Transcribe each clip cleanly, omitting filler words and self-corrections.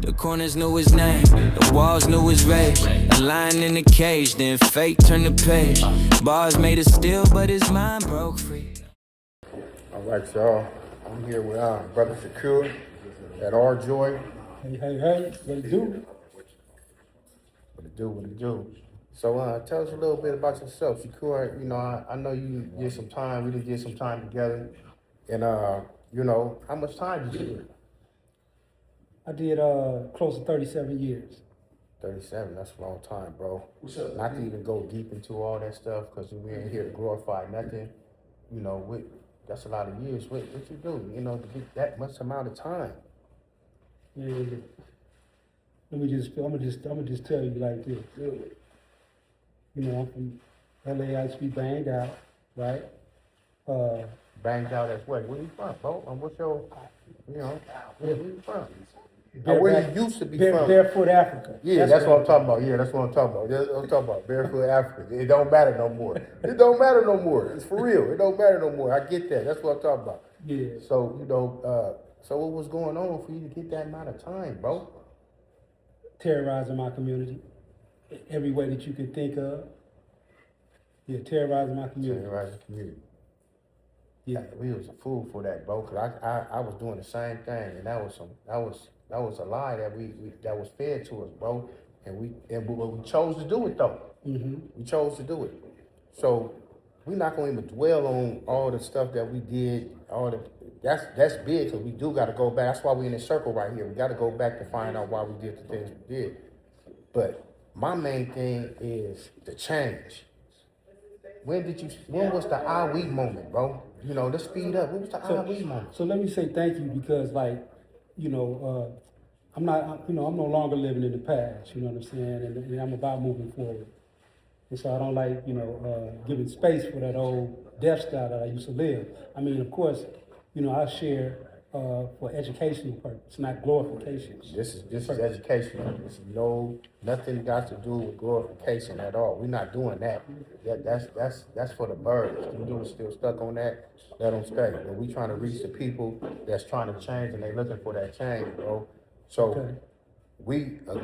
The corners knew his name, the walls knew his rage. A lion in a cage, then fate turned the page. Bars made of steel, but his mind broke free. All right, y'all. I'm here with brother Shakur at Our Joy. Hey, what it do? What it do? So tell us a little bit about yourself, Shakur. You know, I know you did some time. We did some time together, and you know, how much time did you do? I did close to 37 years. 37. That's a long time, bro. Not to even go deep into all that stuff, because we ain't here to glorify nothing. You know, that's a lot of years. What you do? You know, to get that much amount of time. Yeah. I'm gonna just tell you like this. You know, I'm from LA. I used to be banged out, right? Banged out as what? Where you from, bro? What's your, you know, where you from? Where you used to be from? Barefoot Africa. Yeah, that's what I'm talking about. Yeah, that's what I'm talking about. That's what I'm talking about. Barefoot Africa. It don't matter no more. It don't matter no more. It's for real. It don't matter no more. I get that. That's what I'm talking about. Yeah. So, you know, so what was going on for you to get that amount of time, bro? Terrorizing my community, every way that you can think of. Yeah, terrorizing my community. Terrorizing the community. Yeah. We was a fool for that, bro. Cause I was doing the same thing, and that was a lie that that was fed to us, bro. And we chose to do it though. Mm-hmm. We chose to do it. So we're not gonna even dwell on all the stuff that we did. That's big, because we do got to go back. That's why we're in this circle right here. We got to go back to find out why we did the things we did. But my main thing is the change. When was the we moment, bro? You know, let's speed up. When was the we moment? So let me say thank you, because like, you know, I'm no longer living in the past, you know what I'm saying? And I'm about moving forward. And so I don't like, you know, giving space for that old death style that I used to live. I mean, of course, you know, I share for educational purpose, not glorification. This is educational. This is nothing got to do with glorification at all. We're not doing that. That's for the birds. You dudes still stuck on that, let them stay. But we trying to reach the people that's trying to change, and they looking for that change, bro. So Okay. we a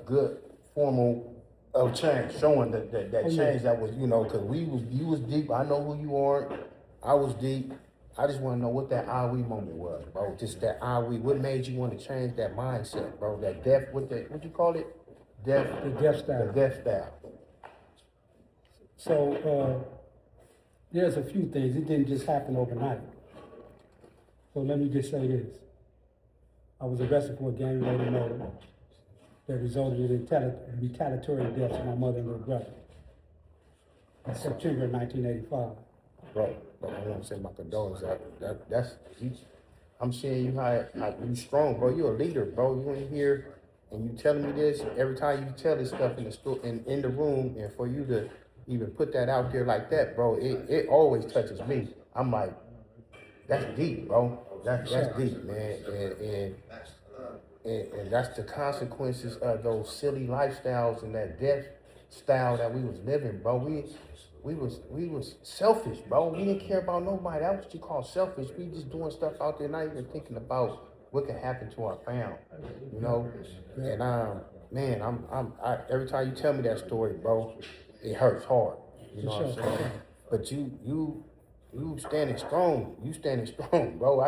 good formal of change, showing that change that was, you know, because you was deep. I know who you are. I was deep. I just want to know what that we moment was, bro. Just that we. What made you want to change that mindset, bro? That death. What you call it? Death. The death style. The death style. So there's a few things. It didn't just happen overnight. So let me just say this. I was arrested for a gang-related murder that resulted in retaliatory deaths of my mother and her brother in September of 1985. Right. But I want to say my condolences. I'm seeing you how you strong, bro. You're a leader, bro. You in here and you telling me this every time you tell this stuff in the store in the room, and for you to even put that out there like that, bro, it always touches me. I'm like, that's deep, bro. That's deep, man. And that's the consequences of those silly lifestyles and that death style that we was living, bro. We was selfish, bro. We didn't care about nobody. That's what you call selfish. We just doing stuff out there, not even thinking about what could happen to our family, you know. And man, I every time you tell me that story, bro, it hurts hard. You know what I'm saying? But you standing strong. You standing strong, bro.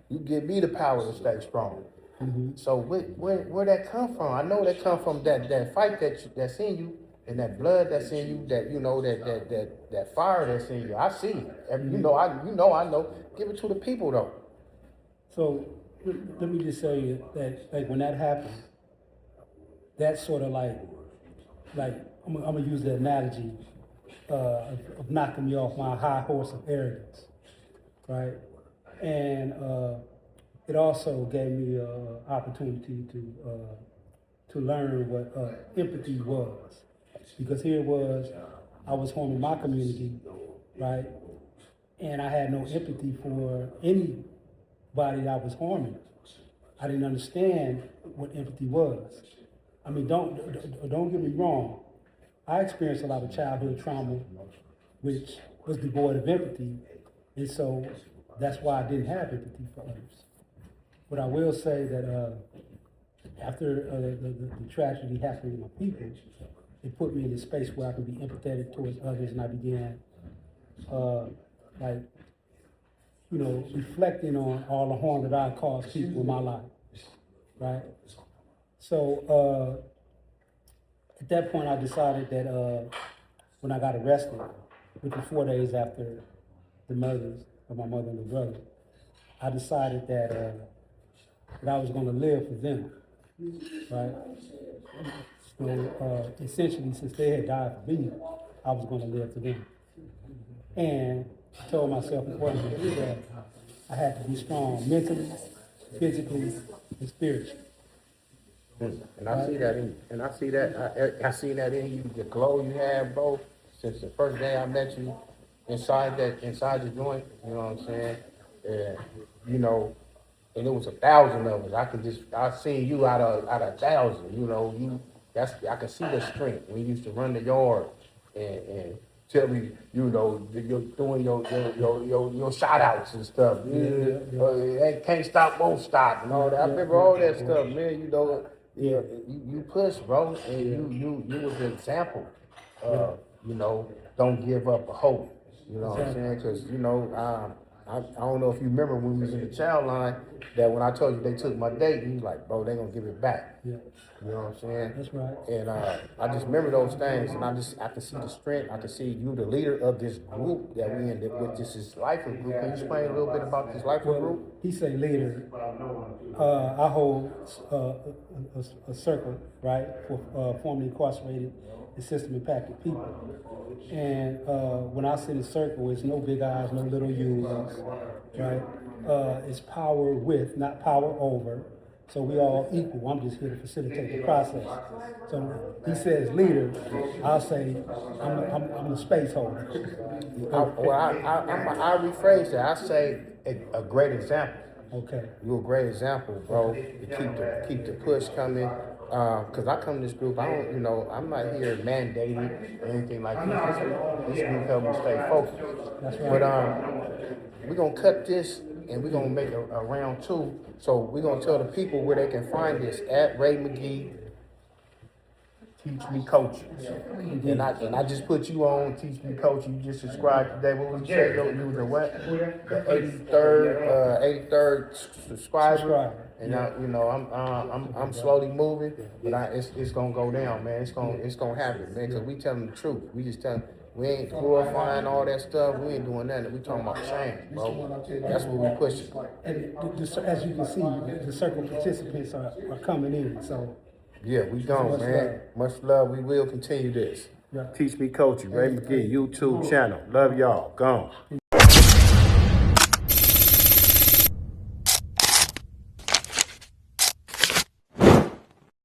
You give me the power to stay strong. Mm-hmm. So where that come from? I know that come from that fight that's in you, and that blood that's in you, that you know that fire that's in you. I see it. And you know I know. Give it to the people though. So let me just say that like when that happened, that's sort of like I'm gonna use the analogy of knocking me off my high horse of arrogance, right? And it also gave me an opportunity to learn what empathy was, because here was I was harming my community, right? And I had no empathy for anybody I was harming. I didn't understand what empathy was. I mean, don't get me wrong. I experienced a lot of childhood trauma, which was devoid of empathy, and so that's why I didn't have empathy for others. But I will say that after the tragedy happened with my people, it put me in a space where I could be empathetic towards others, and I began, like, you know, reflecting on all the harm that I caused people in my life, right? So at that point, I decided that when I got arrested, which was 4 days after the murders of my mother and the brother, I decided that I was going to live for them, right? So essentially, since they had died for me, I was going to live for them. And I told myself, in order to do that, I had to be strong mentally, physically, and spiritually. And I see that in, and I see that, I see that in you, the glow you have, bro, since the first day I met you inside the joint, you know what I'm saying? And, you know, and it was 1,000 of us. I seen you out of 1,000, you know, I can see the strength. We used to run the yard and tell me, you know, you're doing your shout outs and stuff. Hey, can't stop, won't stop, and all that. I remember all that stuff, man, you know. Yeah, you push, bro, and you was an example. You know, don't give up hope. You know what I'm saying? Because you know, I don't know if you remember when we was in the child line that when I told you they took my date, you was like, bro, they gonna give it back. Yeah. You know what I'm saying? That's right. And I just remember those things, and I can see the strength. I can see you, the leader of this group that we in, with this lifer group. Can you explain a little bit about this lifer group? He say leader. I hold a circle, right, for formerly incarcerated and system impacted people. And when I sit in a circle, it's no big I's, no little U's, right? It's power with, not power over. So we all equal. I'm just here to facilitate the process. So he says leader, I'll say I'm the space holder. I rephrase that. I say a great example. Okay. You're a great example, bro. To keep the push coming. Cause I come to this group, I don't, you know, I'm not here mandated or anything like that. This group helped me stay focused. That's right. But we're gonna cut this and we're gonna make a round two. So we're gonna tell the people where they can find this at Ray Magee. TeachMeCulture. And I just put you on TeachMeCulture. You just subscribed today. What was you say? You was the what? The 83rd subscriber. And you know, I'm slowly moving, but it's gonna go down, man. It's gonna happen, man. Cause we telling the truth. We just telling. We ain't glorifying all that stuff. We ain't doing nothing. We talking about change, bro. That's what we pushing. And as you can see, the circle participants are coming in. So. Yeah, we gone, man. Much love. We will continue this. Yeah. TeachMeCulture, Ray Magee, YouTube channel. Love y'all. Gone.